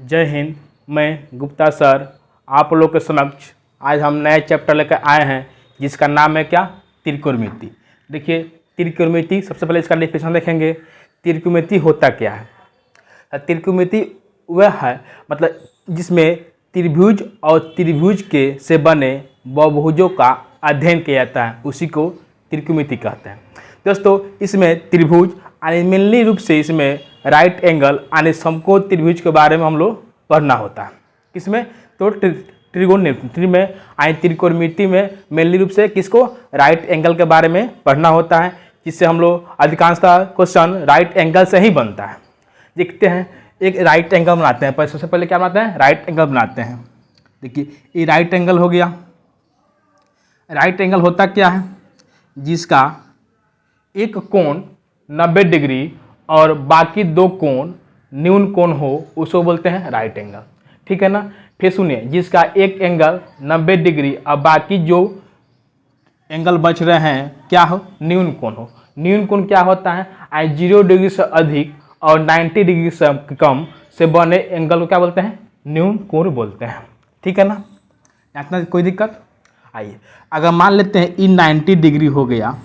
जय हिंद। मैं गुप्ता सर आप लोग के समक्ष आज हम नए चैप्टर लेकर आए हैं जिसका नाम है क्या, त्रिकोणमिति। देखिए त्रिकोणमिति, सबसे पहले इसका डेफिनेशन देखेंगे। त्रिकोणमिति होता क्या है? त्रिकोणमिति वह है मतलब जिसमें त्रिभुज और त्रिभुज के से बने बहुभुजों का अध्ययन किया जाता है, उसी को त्रिकोणमिति कहते हैं। दोस्तों इसमें त्रिभुज यानी मेनली रूप से इसमें राइट एंगल यानी समकोण त्रिभुज के बारे में हम लोग पढ़ना होता है। किसमें? तो त्रिकोणमिति में यानी त्रिकोणमिति में मेनली रूप से किसको, राइट एंगल के बारे में पढ़ना होता है, जिससे हम लोग अधिकांशतः क्वेश्चन राइट एंगल से ही बनता है। देखते हैं एक राइट एंगल बनाते हैं। सबसे पहले क्या बनाते हैं? राइट एंगल बनाते हैं। देखिए ये राइट एंगल हो गया। राइट एंगल होता क्या है? जिसका एक कोण 90 डिग्री और बाकी दो कोण न्यून कोण हो, उसको बोलते हैं राइट एंगल। ठीक है ना। फिर सुनिए, जिसका एक एंगल 90 डिग्री और बाकी जो एंगल बच रहे हैं क्या हो, न्यून कोण हो। न्यून कोण क्या होता है? 0 डिग्री से अधिक और 90 डिग्री से कम से बने एंगल को क्या बोलते हैं? न्यून कोण बोलते हैं। ठीक है ना। इतना कोई दिक्कत? आइए अगर मान लेते हैं ई 90 डिग्री हो गया,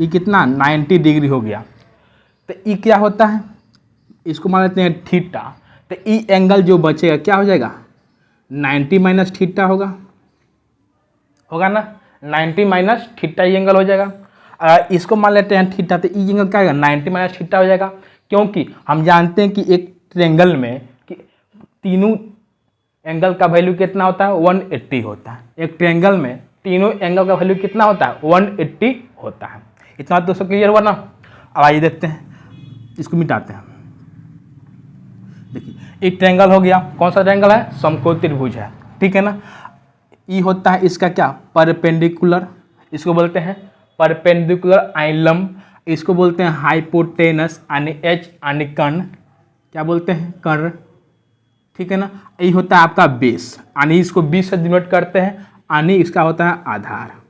ये कितना 90 डिग्री हो गया, तो ई क्या होता है? इसको मान लेते हैं थीटा। तो ई एंगल जो बचेगा क्या हो जाएगा? 90 माइनस थीटा होगा ना। 90 माइनस थीटा ये एंगल हो जाएगा। अगर इसको मान लेते हैं थीटा, तो ई एंगल क्या होगा? 90 माइनस थीटा हो जाएगा। क्योंकि हम जानते हैं कि एक ट्रायंगल में कि तीनों एंगल का वैल्यू कितना होता है? 180 होता है। एक ट्रायंगल में तीनों एंगल का वैल्यू कितना होता है? 180 होता है। इतना तो सब क्लियर हुआ ना। अब आइए देखते हैं, इसको मिटाते हैं। देखिए एक ट्रायंगल हो गया। कौन सा ट्रायंगल है? समकोण त्रिभुज है। ठीक है ना। ये होता है इसका क्या, परपेंडिकुलर, इसको बोलते हैं परपेंडिकुलर लंब। इसको बोलते हैं हाइपोटेनस यानी एच यानी कर्ण, क्या बोलते हैं? कर्ण। ठीक है ना। ये होता है आपका बेस, यानी इसको 20 से डिनोट करते हैं, यानी इसका होता है आधार।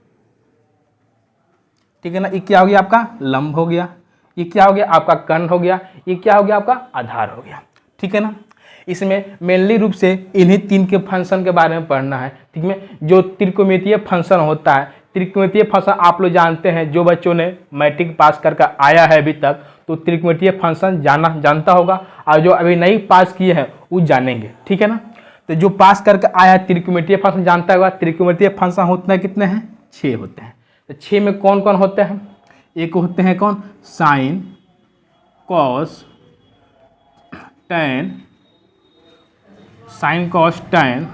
ठीक है ना। ये क्या हो गया? आपका लंब हो गया। ये क्या हो गया? आपका कर्ण हो गया। ये क्या हो गया? आपका आधार हो गया। ठीक है ना। इसमें मेनली रूप से इन्हीं तीन के फंक्शन के बारे में पढ़ना है। ठीक है। जो त्रिकोणमितीय फंक्शन होता है, त्रिकोणमितीय फंक्शन आप लोग जानते हैं, जो बच्चों ने मैट्रिक पास करके आया है अभी तक, तो त्रिकोणमितीय फंक्शन जानता होगा, और जो अभी नहीं पास किए हैं वो जानेंगे। ठीक है ना। तो जो पास करके आया त्रिकोणमितीय फंक्शन जानता होगा। त्रिकोणमितीय फंक्शन होते हैं कितने हैं? 6 होते हैं। तो 6 में कौन कौन होते हैं? एक होते हैं कौन? Sine, cos, tan, sine cos tan,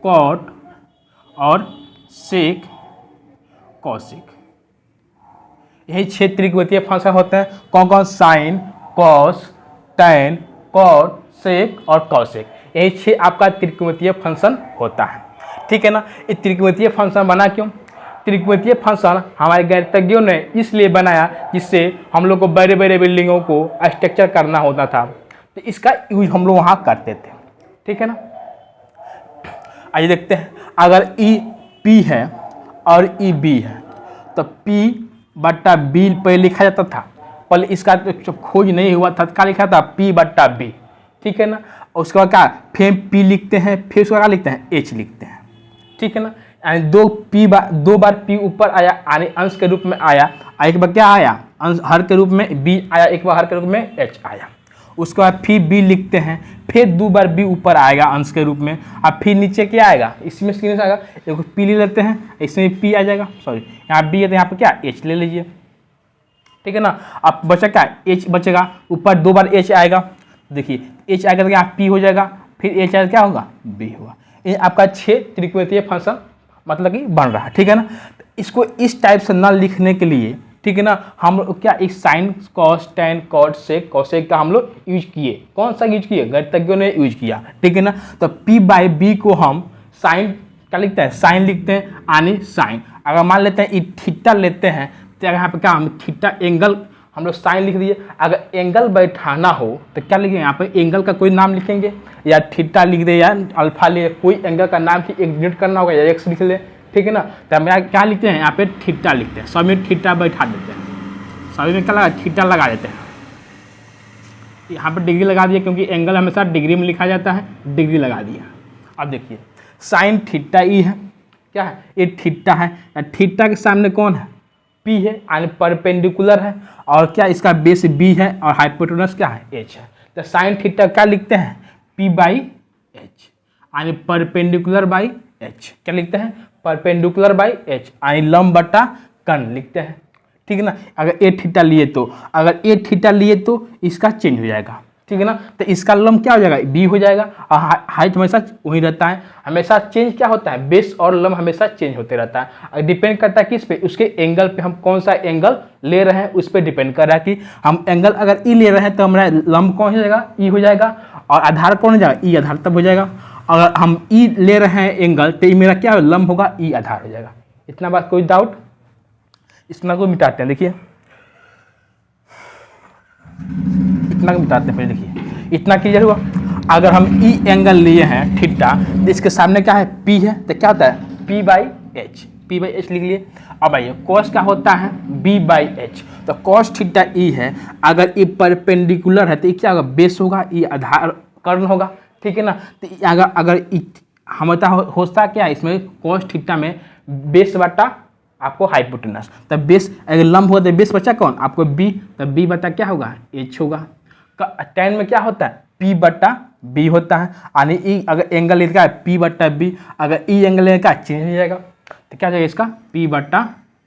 cot और सेक कॉसिक। यही 6 त्रिकोणमितीय फंक्शन होते हैं। कौन कौन? साइन, कॉस, टैन, कॉट, सेक और कॉसिक। यही 6 आपका त्रिकोणमितीय फंक्शन होता है। ठीक है ना। ये त्रिकोणमितीय फंक्शन बना क्यों? त्रिकोणमितीय फंक्शन हमारे गणितज्ञों ने इसलिए बनाया जिससे हम लोग को बड़े बड़े बिल्डिंगों को स्ट्रक्चर करना होता था, तो इसका यूज हम लोग वहाँ करते थे। ठीक है ना। आइए देखते हैं, अगर ई पी है और ई बी है, तो पी बट्टा बी पहले लिखा जाता था। पहले इसका तो खोज नहीं हुआ था, क्या लिखा था? पी बट्टा बी। ठीक है ना। उसके बाद क्या, फिर पी लिखते हैं, फिर उसका क्या लिखते हैं? एच लिखते हैं। ठीक है ना। यानी दो बार पी ऊपर आया, यानी अंश के रूप में आया। एक बार क्या आया? अंश हर के रूप में बी आया, एक बार हर के रूप में एच आया। उसके बाद फिर बी लिखते हैं, फिर 2 बार बी ऊपर आएगा अंश के रूप में, अब फिर नीचे क्या आएगा? इसमें स्क्रीन आएगा, एक पी ले लेते हैं, इसमें पी आ जाएगा, सॉरी यहाँ बी है तो यहाँ पर क्या एच ले लीजिए। ठीक है ना। अब बचा क्या? एच बचेगा। ऊपर 2 बार एच आएगा, देखिए एच आएगा तो यहाँ पी हो जाएगा, फिर एच आएगा क्या होगा? बी होगा। ये आपका 6 त्रिकोणमितीय फंक्शन मतलब कि बन रहा है। ठीक है ना। इसको इस टाइप से ना लिखने के लिए, ठीक है ना, हम लोग क्या एक साइन, कॉस, टैन, कॉट, सेक, कॉसेक का हम लोग यूज किए। कौन सा यूज किए? गणितज्ञों ने यूज किया। ठीक है ना। तो पी बाई बी को हम साइन क्या लिखते हैं? साइन लिखते हैं, यानी साइन। अगर मान लेते हैं थीटा लेते हैं, तो यहाँ पे क्या हम थीटा एंगल हम लोग साइन लिख दिए। अगर एंगल बैठाना हो तो क्या लिखेंगे? यहाँ पे एंगल का कोई नाम लिखेंगे, या थीटा लिख दे या अल्फा ले, कोई एंगल का नाम एक डिनोट करना होगा, या एक्स लिख ले। ठीक है ना। तो हम यहाँ क्या लिखते हैं? यहाँ पे थीटा लिखते हैं, सब में थीटा बैठा देते हैं, सभी में क्या लगा? थीटा लगा देते हैं। यहाँ पर डिग्री लगा दिया क्योंकि एंगल हमेशा डिग्री में लिखा जाता है, डिग्री लगा दिया। अब देखिए साइन थीटा ई है, क्या है ये थीटा है, थीटा के सामने कौन है पी है यानी परपेंडिकुलर है, और क्या इसका बेस बी है और हाइपोटेनस क्या है एच है। तो साइन थीटा क्या लिखते हैं पी बाई एच यानी परपेंडिकुलर बाई एच, क्या लिखते हैं परपेंडिकुलर बाई एच यानी लंब बटा कर्ण लिखते हैं, ठीक है ना। अगर ए थीटा लिए तो, अगर ए थीटा लिए तो इसका चेंज हो जाएगा, ठीक है ना। तो इसका लंब क्या हो जाएगा बी हो जाएगा, और हाइट हमेशा वही रहता है, हमेशा चेंज क्या होता है बेस और लंब हमेशा चेंज होते रहता है। डिपेंड करता है किस पे, उसके एंगल पे, हम कौन सा एंगल ले रहे हैं उस पर डिपेंड कर रहा है कि हम एंगल अगर ई ले रहे हैं तो हमारा लंब कौन हो जाएगा ई हो जाएगा, और आधार कौन हो जाएगा ई आधार तब हो जाएगा। अगर हम ई ले रहे हैं एंगल तो मेरा क्या लंब होगा ई आधार हो जाएगा। इतना बात कोई डाउट, इतना को मिटाते हैं, देखिए इतना को मिटाते हैं पहले, देखिए इतना क्लियर हुआ। अगर हम ई एंगल लिए हैं थीटा तो इसके सामने क्या है पी है, तो क्या होता है P by H, P by H लिख लिए। अब आइए कॉस क्या होता है बी बाई एच, तो कॉस थीटा ई है, अगर ये परपेंडिकुलर है तो ये क्या होगा बेस होगा, ये आधार कर्ण होगा, ठीक है ना। तो अगर हमेशा होता क्या है इसमें कॉस थीटा में बेस बटा आपको हाइपोटेनस, तब बेस अगर लंब होता है बेस बचा कौन आपको बी, तब बी बटा क्या होगा एच होगा। टेन में क्या होता है पी बटा बी होता है, यानी ई अगर एंगल लिखा है पी बटा बी, अगर ई एंगल लिखा है चेंज हो जाएगा, तो क्या जाएगा इसका पी बटा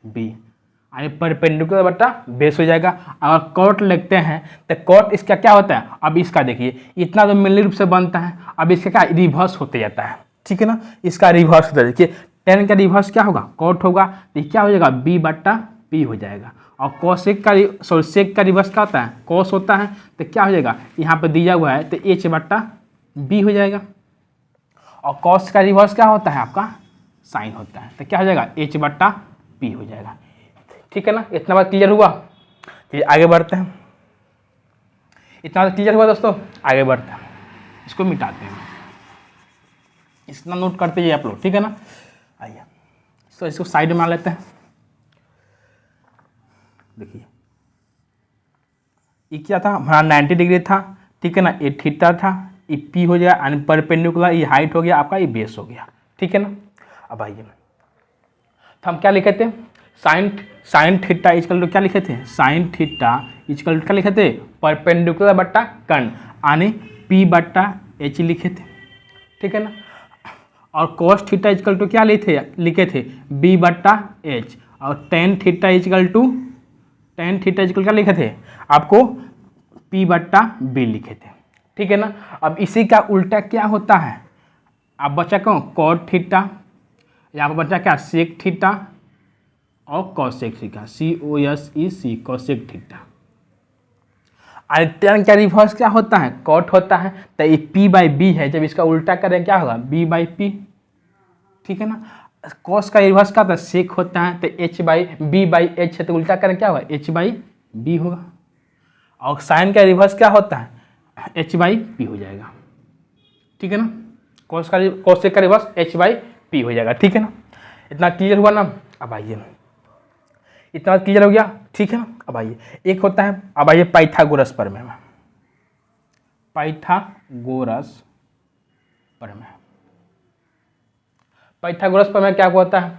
बी यानी परपेंडिकुलर बटा बेस हो जाएगा। अगर कॉट लिखते हैं तो कॉट इसका क्या होता है, अब इसका देखिए इतना तो मिलनी रूप से बनता है, अब इसका क्या रिवर्स होते जाता है, ठीक है ना, इसका रिवर्स होता है। देखिए टेन का रिवर्स क्या होगा कॉट होगा, तो क्या हो जाएगा बी बटा पी हो जाएगा। और कॉसेक का सेक का रिवर्स क्या होता है कॉस होता है, तो क्या हो जाएगा यहाँ पर दिया हुआ है तो एच बटा बी हो जाएगा। और कॉस का रिवर्स क्या होता है आपका साइन होता है, तो क्या हो जाएगा एच बटा पी हो जाएगा, ठीक है ना। इतना बात क्लियर हुआ, चलिए आगे बढ़ते हैं। इतना बात क्लियर हुआ दोस्तों, आगे बढ़ते हैं, इसको मिटाते हैं, इतना नोट करते जाइए आप लोग, ठीक है ना। आइए तो इसको साइड में आ लेते हैं। देखिए ये क्या था हमारा 90 डिग्री था, ठीक है ना, ये थीटा था, ये पी हो गया यानी परपेंडिकुलर, ये हाइट हो गया आपका, ये बेस हो गया, ठीक है ना। अब आइए तो हम क्या लिखे थे साइन थीटा इजकल टू क्या लिखे थे साइन थीटा इजकल टू क्या लिखे थे परपेंडिकुलर बट्टा कर्ण यानी पी बट्टा एच लिखे थे, ठीक है ना। और कॉस थीटा इजकल टू क्या लिखे थे बी बट्टा एच, और टेन थीटा इजकल क्या लिखे थे आपको पी बट्टा बी लिखे थे, ठीक है ना। अब इसी का उल्टा क्या होता है, अब बचा कौन कॉट थीटा, यहाँ पर बचा क्या सेक थीटा और cosec theta, COSEC cosec theta. Ten का रिवर्स क्या होता है कॉट होता है, तो ये पी बाई बी है, जब इसका उल्टा करें क्या होगा बी बाई पी, ठीक है ना। कॉस का रिवर्स क्या होता है सेक होता है, तो H by B by H है, तो उल्टा करें क्या होगा एच बाई बी होगा। और साइन का रिवर्स क्या होता है एच बाई पी हो जाएगा, ठीक है ना। कॉसेक का रिवर्स एच बाई पी हो जाएगा, ठीक है ना। इतना क्लियर हुआ ना। अब आइए इतना क्लियर हो गया, ठीक है ना। अब आइए एक होता है, अब आइए पाइथागोरस प्रमेय में, पाइथागोरस प्रमेय क्या होता है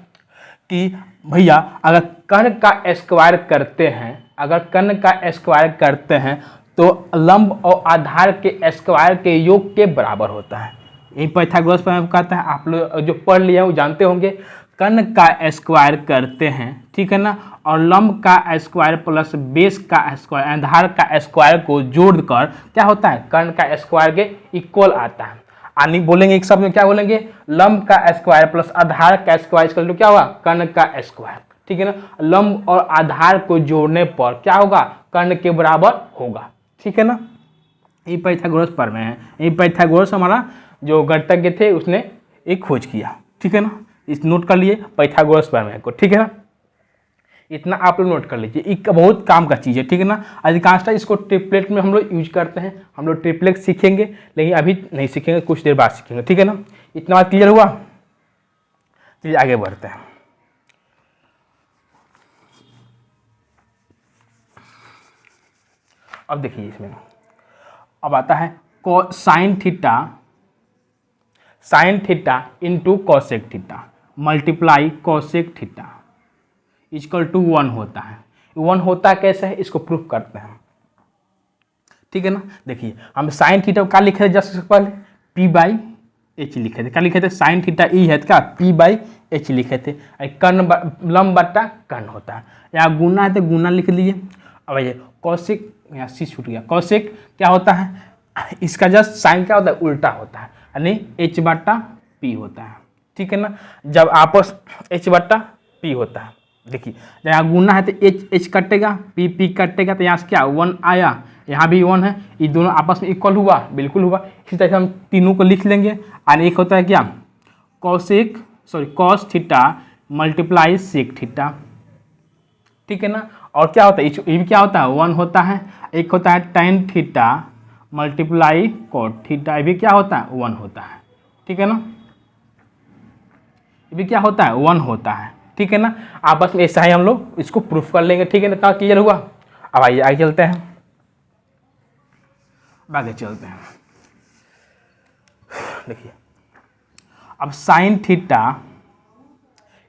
कि भैया अगर कर्ण का स्क्वायर करते हैं, तो लंब और आधार के स्क्वायर के योग के बराबर होता है। यही पाइथागोरस प्रमेय कहता है, आप लोग जो पढ़ लिए हैं वो जानते होंगे। कर्ण का स्क्वायर करते हैं, ठीक है ना, और लंब का स्क्वायर प्लस बेस का स्क्वायर आधार का स्क्वायर को जोड़कर क्या होता है कर्ण का स्क्वायर के इक्वल आता है। यानी बोलेंगे एक शब्द में क्या बोलेंगे लंब का स्क्वायर प्लस आधार का स्क्वायर इक्वल टू क्या होगा कर्ण का स्क्वायर, ठीक है ना। लंब और आधार को जोड़ने पर क्या होगा कर्ण के बराबर होगा, ठीक है ना। ये पाइथागोरस प्रमेय है, ये पाइथागोरस हमारा जो गणितज्ञ थे उसने एक खोज किया, ठीक है ना। इस नोट कर लिए पाइथागोरस प्रमेय को, ठीक है ना। इतना आप लोग नोट कर लीजिए, एक बहुत काम का चीज़ है, ठीक है ना। अधिकांशतः इसको ट्रिपलेट में हम लोग यूज करते हैं, हम लोग ट्रिपलेट सीखेंगे लेकिन अभी नहीं सीखेंगे, कुछ देर बाद सीखेंगे, ठीक है ना। इतना बात क्लियर हुआ, चलिए आगे बढ़ते हैं। अब देखिए इसमें अब आता है sine theta into cosec theta multiply cosec theta equal to 1 होता है। 1 होता है कैसे है, इसको प्रूफ करते हैं, ठीक है ना। देखिए हम साइन थीटा क्या लिखे थे जस्ट पहले, पी बाई एच लिखे थे। क्या लिखे थे, साइन थीटा ई है तो क्या पी बाई एच लिखे थे। कर्ण लंब बट्टा कर्ण होता है, यहाँ गुना है तो गुना लिख लीजिए। अब ये कौशिक, यहाँ सी छूट गया, कौशिक क्या होता है, इसका जस्ट साइन क्या होता है, उल्टा होता है, यानी एच बट्टा पी होता है, ठीक है ना। जब आपस एच बट्टा पी होता है, देखिए यहाँ गुना है तो एच एच कटेगा, पी पी कटेगा, तो यहाँ से क्या 1 आया, यहाँ भी 1 है, ये दोनों आपस में इक्वल हुआ, बिल्कुल हुआ। इसी तरह से हम तीनों को लिख लेंगे। और एक होता है क्या cos theta multiply sec theta, ठीक है ना। और क्या होता है, ये भी क्या होता है 1 होता है। एक होता है tan theta multiply cot theta, ये भी क्या होता है 1 होता है, ठीक है ना। ये भी क्या होता है 1 होता है, ठीक है ना। आपस में ऐसा ही हम लोग इसको प्रूफ कर लेंगे, ठीक है ना। इतना क्लियर हुआ। अब आइए आगे चलते हैं, आगे चलते हैं। देखिए अब साइन थीटा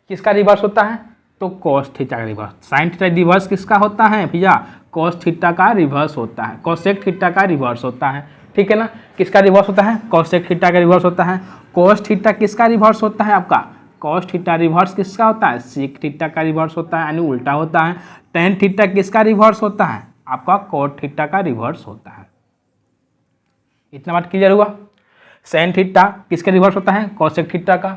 किसका रिवर्स होता है, तो कॉस थीटा का रिवर्स। साइन थीटा रिवर्स किसका होता है भैया, कॉस थीटा का रिवर्स होता है, कॉसेक थीटा का रिवर्स होता है, ठीक है ना। किसका रिवर्स होता है, कॉसेक थीटा का रिवर्स होता है। कॉस थीटा किसका रिवर्स होता है, आपका कॉस थीटा रिवर्स किसका होता है, सेक थीटा का रिवर्स होता है, यानी उल्टा होता है। टेन थीटा किसका रिवर्स होता है, आपका कॉट थीटा का रिवर्स होता है। इतना बात क्लियर हुआ। साइन थीटा किसका रिवर्स होता है, कॉसेक थीटा का।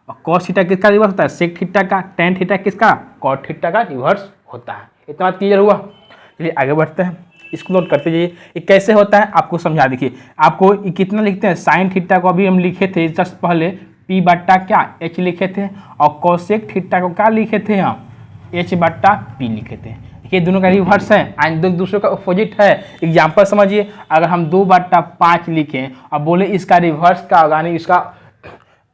और कॉस थीटा किसका रिवर्स होता है, सेक थीटा का। टेन थीटा किसका, कॉट थीटा का रिवर्स होता है। इतना बात क्लियर हुआ। चलिए आगे बढ़ते हैं, इसको नोट करते जाइए। ये कैसे होता है आपको समझा, देखिए आपको ये कितना लिखते हैं, साइन थीटा को अभी हम लिखे थे जस्ट पहले पी बट्टा क्या एच लिखे थे, और कॉसेक थीटा को क्या लिखे थे हम, एच बट्टा पी लिखे थे। ये दोनों का रिवर्स है, एंड दूसरे का अपोजिट है। एग्जाम्पल समझिए, अगर हम 2/5 लिखें और बोले इसका रिवर्स क्या होगा, यानी इसका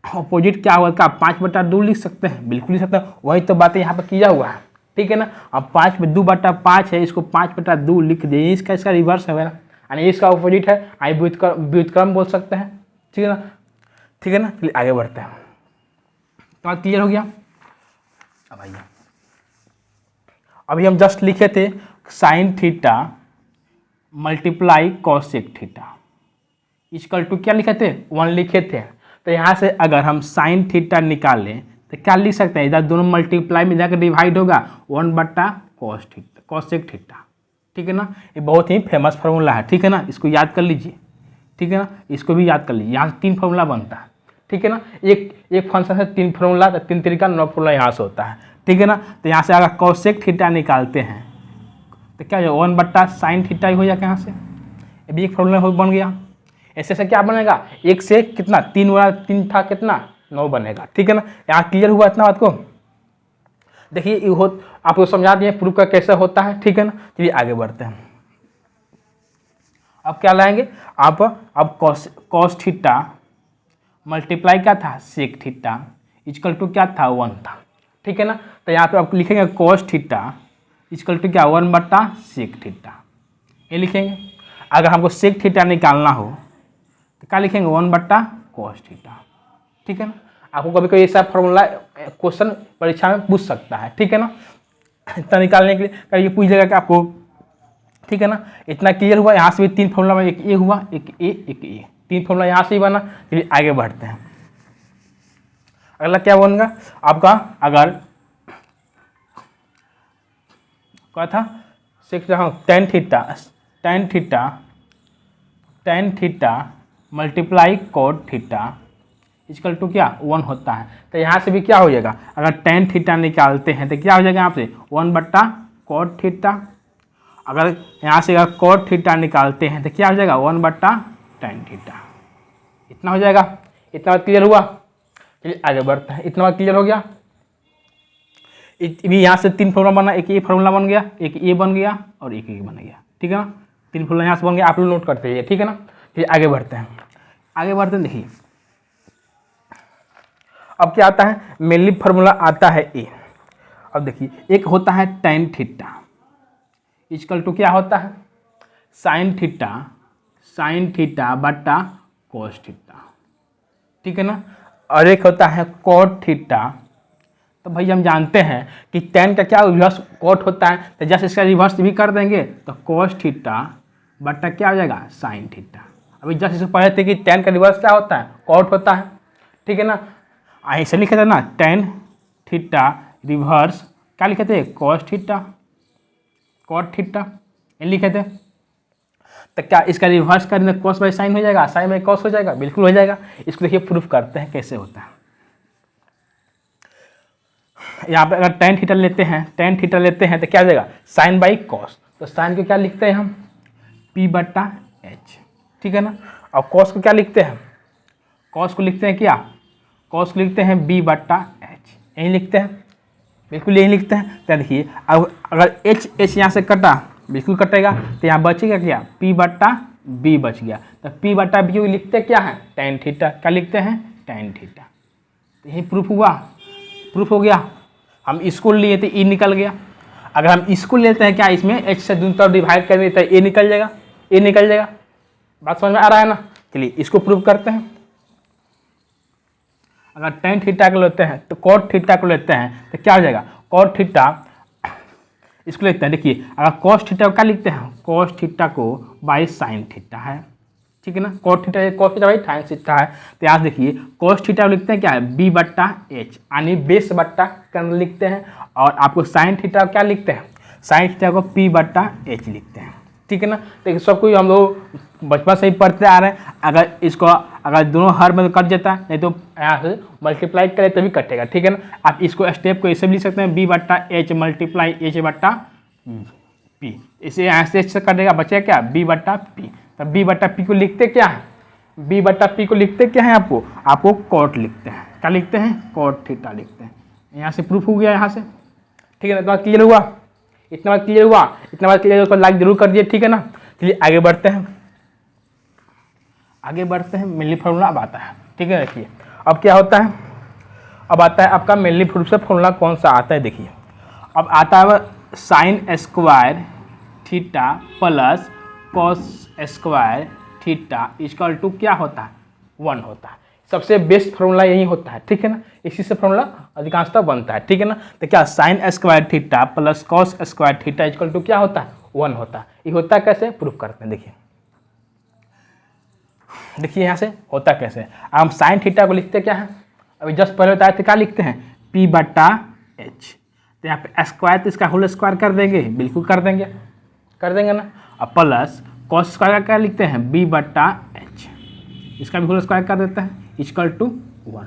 अपोजिट क्या होगा, 5/2 लिख सकते हैं, बिल्कुल लिख सकते हैं। वही तो बातें यहाँ पर किया हुआ है, ठीक है ना। अब 2/5 है, इसको 5/2 लिख दिए, इसका रिवर्स है ना, यानी इसका अपोजिट है, आई व्युत्क्रम बोल सकते हैं, ठीक है ना, ठीक है ना। चलिए आगे बढ़ते हैं, तो बात क्लियर हो गया। अब आइए, अभी हम जस्ट लिखे थे sine theta multiply cosec theta equal to क्या लिखे थे, 1 लिखे थे। तो यहाँ से अगर हम साइन थीटा निकालें तो क्या लिख सकते हैं, इधर दोनों मल्टीप्लाई में जाकर डिवाइड होगा, 1/cos थीटा कॉसेक थीटा, ठीक है ना। ये बहुत ही फेमस फार्मूला है, ठीक है ना, इसको याद कर लीजिए, ठीक है ना, इसको भी याद कर लीजिए। यहाँ से 3 फार्मूला बनता है, ठीक है ना। एक फंक्शन से 3 फार्मूला, तो 3 तरीका 9 फार्मूला यहाँ से होता है, ठीक है ना। तो यहाँ से अगर कॉसेक थीटा निकालते हैं तो क्या हो, 1/sin थीटा ही हो जाएगा। यहाँ से ये भी एक फार्मूला बन गया। ऐसे से क्या बनेगा, 1 से कितना 3 वाला 3 था, कितना 9 बनेगा, ठीक है ना। यहाँ क्लियर हुआ इतना बात को। देखिए ये हो आपको समझा दिए प्रूफ का कैसे होता है, ठीक है ना। चलिए आगे बढ़ते हैं। अब क्या लाएंगे आप, अब कॉस थीटा मल्टीप्लाई क्या था, सेक थीटा इक्वल टू क्या था, 1 था, ठीक है ना। तो यहाँ पे आप लिखेंगे कॉस थीटा इक्वल टू क्या, 1/सेक थीटा, ये लिखेंगे। अगर हमको सेक थीटा निकालना हो तो क्या लिखेंगे, 1/cos थीटा, ठीक है ना। आपको कभी कभी ऐसा फॉर्मूला क्वेश्चन परीक्षा में पूछ सकता है, ठीक है ना। इतना निकालने के लिए कभी पूछ लेगा कि आपको, ठीक है ना। इतना क्लियर हुआ। यहाँ से भी 3 फॉर्मूला में, एक ए हुआ, एक ए, 3 फॉर्मूला यहाँ से ही बना। चलिए आगे बढ़ते हैं। अगला क्या बनेगा आपका, अगर क्या था tan theta multiply cot theta equal to क्या, 1 होता है। तो यहाँ से भी क्या हो जाएगा, अगर टेन थीटा निकालते हैं तो क्या हो जाएगा यहाँ से 1/cot थीटा। अगर यहाँ से अगर cot थीटा निकालते हैं तो क्या हो जाएगा, 1/tan थीटा। इतना हो जाएगा। इतना बात क्लियर हुआ। चलिए आगे बढ़ते हैं। इतना बात क्लियर हो गया। भी यहाँ से 3 फॉर्मूला बना, एक ये फॉर्मूला बन गया, एक ये बन गया और एक ये बन गया, ठीक है ना। 3 फॉर्मूला यहाँ से बन गया, आप लोग नोट करते हैं, ठीक है ना। फिर आगे बढ़ते हैं। देखिए अब क्या आता है, मेनली फार्मूला आता है ए। अब देखिए एक होता है tan थीटा इक्वल टू क्या होता है, sin थीटा साइन थीटा बटा कोस थीटा, ठीक है ना। और एक होता है कॉट थीटा, तो भाई हम जानते हैं कि tan का क्या रिवर्स कॉट होता है, तो जैसे इसका रिवर्स भी कर देंगे तो cos थीटा बटा क्या हो जाएगा साइन थीटा। अभी जस्ट इसको पढ़े थे कि tan का रिवर्स क्या होता है, कॉट होता है, ठीक है ना। ऐसे लिखे थे ना tan थीटा रिवर्स क्या लिखे थे cos थीटा कॉट थीटा, ये लिखे थे। तो क्या इसका रिवर्स करने cos बाई साइन हो जाएगा, साइन बाई cos हो जाएगा, बिल्कुल हो जाएगा। इसको देखिए प्रूफ करते हैं कैसे होता है। यहाँ पे अगर tan थीटा लेते हैं तो क्या हो जाएगा साइन बाई cos, तो साइन को क्या लिखते हैं हम p बटा h, ठीक है ना। और cos को क्या लिखते हैं, cos को लिखते हैं क्या, cos को लिखते हैं b बटा h, यही लिखते हैं, बिल्कुल यही लिखते हैं। तो देखिए अब अगर h यहाँ से कटा, बिल्कुल कटेगा, तो यहाँ बचेगा क्या p बटा b बच गया। तो p बटा b लिखते क्या है tan थीटा, क्या लिखते हैं tan थीटा। तो यही प्रूफ हुआ, प्रूफ हो गया। हम इसको लिए थे e निकल गया। अगर हम इसको लेते हैं क्या, इसमें h से दोनों तरफ डिवाइड कर देते हैं, a निकल जाएगा, a निकल जाएगा। बात समझ में आ रहा है ना। चलिए इसको प्रूव करते हैं। अगर tan थीटा को लेते हैं तो cot थीटा को लेते हैं तो क्या हो जाएगा cot थीटा, इसको लेते हैं। देखिए अगर cos थीटा को क्या लिखते हैं, cos थीटा को बाई साइन थीटा है, ठीक है ना। cot theta by sine theta है। तो यहाँ देखिए cos थीटा को लिखते हैं क्या है b बट्टा h, यानी बेस बट्टा कर्न लिखते हैं। और आपको साइन थीटा को क्या लिखते हैं, साइन थीटा को p बट्टा h लिखते हैं, ठीक है ना। देखिए सब कुछ हम लोग बचपन से ही पढ़ते आ रहे हैं। अगर इसको अगर दोनों हर में कट जाता है, नहीं तो यहाँ से मल्टीप्लाई करें तभी कटेगा, ठीक है ना। आप इसको स्टेप को ऐसे भी लिख सकते हैं b बट्टा h मल्टीप्लाई h बट्टा p, इसे यहाँ से कटेगा, बचेगा क्या b बट्टा p। तब b बट्टा p को लिखते क्या है, b बट्टा p को लिखते क्या है, आपको कॉट लिखते हैं, क्या लिखते हैं कॉट थीटा लिखते हैं। यहाँ से प्रूफ हो गया यहाँ से, ठीक है ना। इतना क्लियर हुआ, इतना बात क्लियर हुआ, इतना बात क्लियर, उसको लाइक जरूर कर दिए, ठीक है ना। चलिए आगे बढ़ते हैं, आगे बढ़ते हैं। मेनली फार्मूला अब आता है, ठीक है। देखिए अब क्या होता है, अब आता है आपका मेनली फार्मूला कौन सा आता है। देखिए अब आता है sine square theta plus cos square theta equal to क्या होता है 1 होता है। सबसे बेस्ट फार्मूला यही होता है, ठीक है ना। इसी से फार्मूला अधिकांशतः बनता है, ठीक है ना। तो क्या sine square theta plus cos square theta equal to क्या होता है 1 होता है। ये होता है कैसे, प्रूफ करते हैं। देखिए देखिए यहाँ से होता कैसे। हम साइन थीटा को लिखते क्या है, अभी जस्ट पहले बताया थे, क्या लिखते हैं p बटा h। तो यहाँ पे स्क्वायर तो इसका होल स्क्वायर कर देंगे, बिल्कुल कर देंगे ना। अब प्लस कॉस स्क्वायर का क्या लिखते हैं b बटा h, इसका भी होल स्क्वायर कर देते हैं इक्वल टू 1,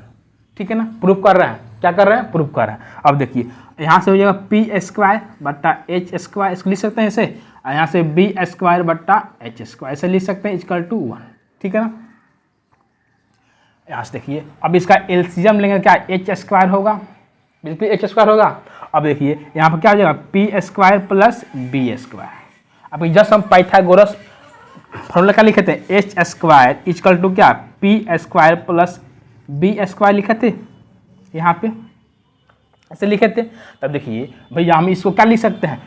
ठीक है ना। प्रूफ कर रहे हैं, क्या कर रहे हैं, प्रूफ कर रहे हैं। अब देखिए यहाँ से हो जाएगा p स्क्वायर बटा h स्क्वायर, इसको लिख सकते हैं ऐसे। और यहाँ से b स्क्वायर बटा h स्क्वायर ऐसे लिख सकते हैं इक्वल टू 1, ठीक है ना। यहाँ से देखिए अब इसका एलसीएम लेंगे, क्या h स्क्वायर होगा, बिल्कुल h स्क्वायर होगा। अब देखिए यहाँ पर क्या हो जाएगा p square plus b square. अब जस्ट हम पाइथागोरस फॉर्मूला क्या लिखे थे h स्क्वायर इक्वल टू क्या p square plus b square लिखे थे, यहाँ पे ऐसे लिखे थे। तब देखिए भैया हम इसको क्या लिख सकते हैं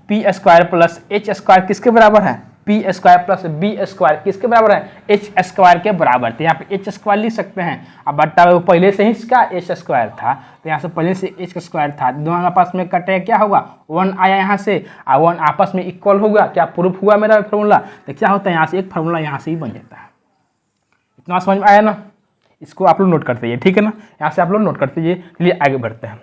p square plus h square किसके बराबर है, p square plus b square किसके बराबर है, h स्क्वायर के बराबर। तो यहाँ पे h स्क्वायर लिख सकते हैं। अब बट्टा पहले से ही इसका h स्क्वायर था, तो यहाँ से पहले से h स्क्वायर था, दोनों आपस में कटे क्या होगा 1 आया यहाँ से, और 1 आपस में इक्वल होगा। क्या प्रूफ हुआ मेरा फार्मूला। तो क्या होता है यहाँ से एक फार्मूला यहाँ से ही बन जाता है। इतना समझ में आया ना, इसको आप लोग नोट करते जाइए, ठीक है ना। यहाँ से आप लोग नोट करते जाइए। चलिए आगे बढ़ते हैं,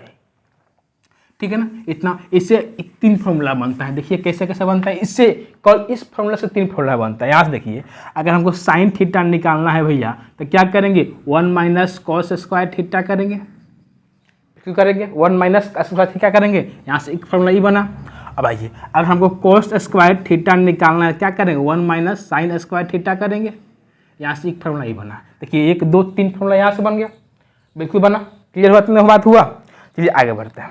ठीक है ना। इतना इससे 3 फार्मूला बनता है। देखिए कैसे कैसे बनता है, इससे कल इस फार्मूला से 3 फार्मूला बनता है। यहाँ से देखिए अगर हमको साइन थीटा निकालना है भैया, तो क्या करेंगे 1 माइनस कॉस स्क्वायर थीटा करेंगे, क्यों करेंगे 1 माइनस स्क्वायर थीटा करेंगे। यहाँ से एक फार्मूला ही बना। अब आइए अगर हमको कॉस स्क्वायर थीटा निकालना है, क्या करेंगे 1 माइनस साइन स्क्वायर थीटा करेंगे। यहाँ से एक फार्मूला ही बना। देखिए 1 2 3 फार्मूला यहाँ से बन गया, बिल्कुल बना। क्लियर हुआ, इतना बात हुआ। चलिए आगे बढ़ते हैं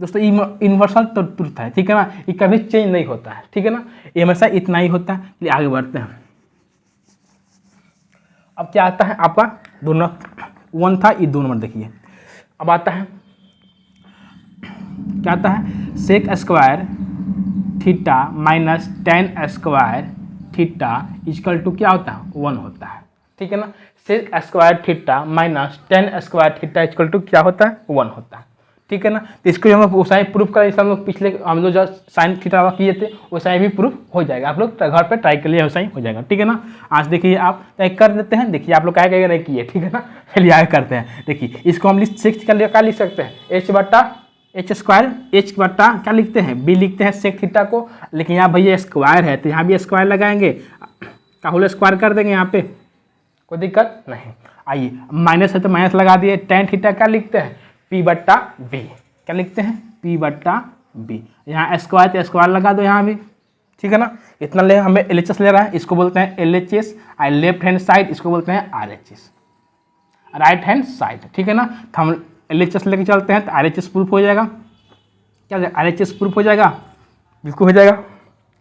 दोस्तों। यूनिवर्सल ट्रुथ है, ठीक है ना, ये कभी चेंज नहीं होता है, ठीक है ना, ये हमेशा इतना ही होता है। चलिए आगे बढ़ते हैं। अब क्या आता है आपका, दोनों 1 था, ये 2 नंबर देखिए। अब आता है क्या आता है sec square theta minus tan square theta equal to क्या होता है 1 होता है, ठीक है ना। Sec square theta minus tan square theta equal to क्या होता है 1 होता है, ठीक है ना। तो इसको हम लोग साइन प्रूफ करें, हम लोग पिछले हम लोग जो साइन थीटा किए थे वो साइन भी प्रूफ हो जाएगा। आप लोग घर पे ट्राई कर लिए वैसा ही हो जाएगा, ठीक है ना। आज देखिए आप कर देते हैं, देखिए आप लोग क्या कहेंगे नहीं किए, ठीक है ना। चलिए आगे करते हैं। देखिए इसको हम सेक का क्या लिख सकते हैं एच बटा एच स्क्वायर, एच बटा क्या लिखते हैं बी लिखते हैं सेक थीटा को, लेकिन यहाँ भैया स्क्वायर है तो यहाँ भी स्क्वायर लगाएंगे, का होल स्क्वायर कर देंगे, यहाँ पे कोई दिक्कत नहीं। आइए माइनस है तो माइनस लगा दिए, टेन थीटा क्या लिखते हैं पी बट्टा बी, क्या लिखते हैं पी बट्टा बी। यहाँ स्क्वायर तो स्क्वायर लगा दो यहाँ भी, ठीक है ना। इतना ले हमें LHS ले रहा है, इसको बोलते हैं LHS, और लेफ्ट हैंड साइड इसको बोलते हैं RHS, राइट हैंड साइड, ठीक है ना। तो हम LHS लेके चलते हैं तो RHS प्रूफ हो जाएगा, क्या RHS प्रूफ हो जाएगा, बिल्कुल हो जाएगा,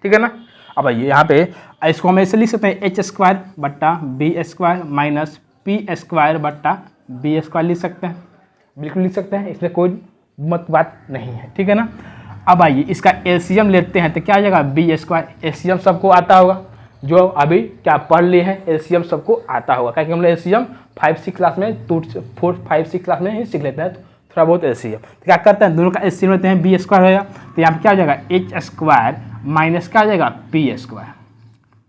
ठीक है ना। अब आइए यहाँ पे इसको हम ऐसे लिख सकते हैं एच स्क्वायर बट्टा B square minus P square बट्टा बी स्क्वायर लिख सकते हैं, बिल्कुल लिख सकते हैं, इसमें कोई मत बात नहीं है, ठीक है ना। अब आइए इसका एलसीएम लेते हैं तो क्या आ जाएगा बी स्क्वायर, एलसीएम सबको आता होगा, जो अभी क्या पढ़ लिए हैं एलसीएम सबको आता होगा, क्योंकि हम लोग एलसीएम 5-6 क्लास में 4-5-6 क्लास में ही सीख लेते हैं, तो थोड़ा बहुत एलसीएम। तो क्या करते हैं दोनों का एलसीएम लेते हैं बी स्क्वायर हो जाएगा, तो यहाँ पर क्या हो जाएगा एच स्क्वायर माइनस क्या हो जाएगा पी स्क्वायर,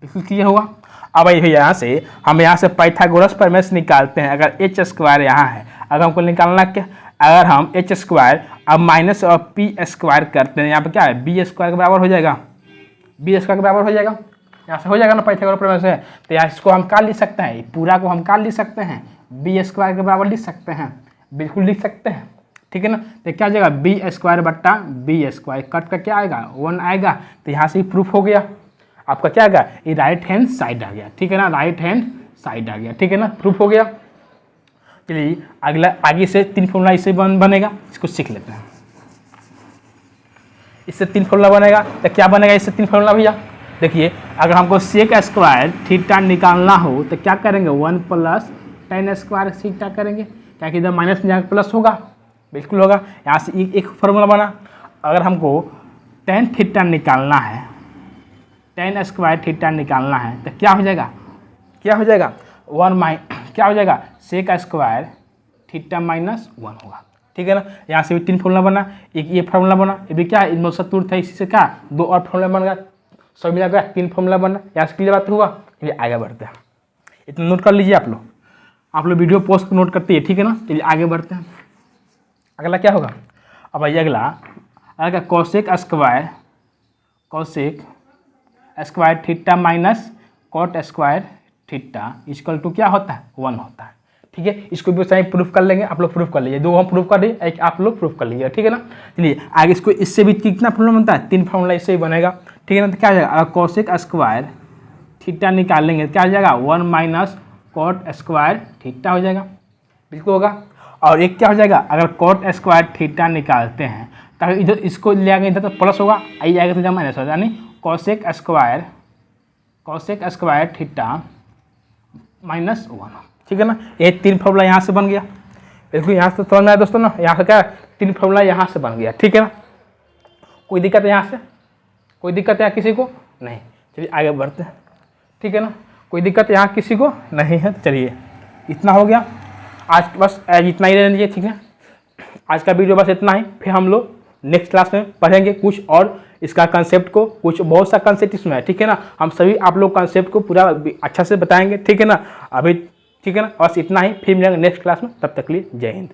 बिल्कुल क्लियर होगा। अब आइए यहाँ से हम यहाँ से पाइथागोरस प्रमेय निकालते हैं। अगर एच स्क्वायर यहाँ है, अगर हमको निकालना क्या, अगर हम एच स्क्वायर अब माइनस और पी स्क्वायर करते हैं, यहाँ पे क्या है बी स्क्वायर के बराबर हो जाएगा, बी स्क्वायर के बराबर हो जाएगा, यहाँ से हो जाएगा ना पाइथागोरस प्रमेय से। तो यहाँ इसको हम क्या लिख सकते हैं, पूरा को हम क्या लिख सकते हैं बी स्क्वायर के बराबर लिख सकते हैं, बिल्कुल लिख सकते हैं, ठीक है ना। तो क्या आ जाएगा बी स्क्वायर बट्टा बी स्क्वायर, कट का क्या आएगा 1 आएगा, तो यहाँ से ही प्रूफ हो गया आपका, क्या आएगा ये राइट हैंड साइड आ गया, ठीक है ना, राइट हैंड साइड आ गया, ठीक है ना, प्रूफ हो गया। चलिए अगला आगे से 3 फॉर्मूला इससे बनेगा, इसको सीख लेते हैं। इससे 3 फॉर्मूला बनेगा, तो क्या बनेगा इससे 3 फॉर्मूला भैया, देखिए अगर हमको सेक स्क्वायर थीटा निकालना हो तो क्या करेंगे 1 प्लस टेन स्क्वायर थीटा करेंगे, क्या कि इधर माइनस में जाकर प्लस होगा, बिल्कुल होगा। यहाँ से एक फॉर्मूला बना, अगर हमको टेन थीटा निकालना है, टेन स्क्वायर थीटा निकालना है तो क्या हो जाएगा, क्या हो जाएगा क्या हो जाएगा सेक स्क्वायर थीटा माइनस 1 होगा, ठीक है ना। यहाँ से भी 3 फॉर्मूला बना, एक ये फॉर्मूला बना, ये भी क्या है इनमें सतुर था, इसी से क्या 2 और फॉर्मूला बन गया, सब मिला गया 3 फॉर्मूला बना। यहाँ से क्लियर बात हुआ, चलिए आगे बढ़ते हैं, इतना नोट कर लीजिए आप लोग वीडियो पोस्ट को नोट करते हैं, ठीक है ना। चलिए आगे बढ़ते हैं, अगला क्या होगा, अब आइए अगला cosec square theta minus cot square theta equal to क्या होता है 1 होता है, ठीक है। इसको भी सही प्रूफ कर लेंगे, आप लोग प्रूफ कर लीजिए, 2 हम प्रूफ कर दिए, एक आप लोग प्रूफ कर लीजिए, ठीक है ना। चलिए आगे इसको इससे भी कितना फॉर्मूला बनता है 3 फॉर्मूला इससे ही बनेगा, ठीक है ना। तो क्या हो जाएगा अगर कोसेक स्क्वायर थीटा निकालेंगे क्या हो जाएगा 1 माइनस कॉट स्क्वायर थीटा हो जाएगा, बिल्कुल होगा। और एक क्या हो जाएगा अगर कॉट स्क्वायर थीटा निकालते हैं तो इधर इसको ले आएंगे इधर तो प्लस होगा, आई आएगा तो माइनस होगा, यानी कोसेक स्क्वायर थीटा माइनस 1, ठीक है ना। ये 3 फॉर्मूला यहाँ से बन गया, बिल्कुल यहाँ से समझ में आया दोस्तों ना, यहाँ से क्या 3 फॉर्मूला यहाँ से बन गया, ठीक है ना। कोई दिक्कत है यहाँ से, कोई दिक्कत है किसी को नहीं, चलिए आगे बढ़ते हैं, ठीक है ना। कोई दिक्कत यहाँ किसी को नहीं है, चलिए इतना हो गया आज, बस इतना ही रहने दीजिए, ठीक है। आज का वीडियो बस इतना ही, फिर हम लोग नेक्स्ट क्लास में पढ़ेंगे कुछ और इसका कंसेप्ट को, कुछ बहुत सा कंसेप्ट इसमें है, ठीक है ना। हम सभी आप लोग कंसेप्ट को पूरा अच्छा से बताएंगे, ठीक है ना। अभी ठीक है ना, बस इतना ही, फिर मिलेंगे नेक्स्ट क्लास में, तब तक के लिए जय हिंद।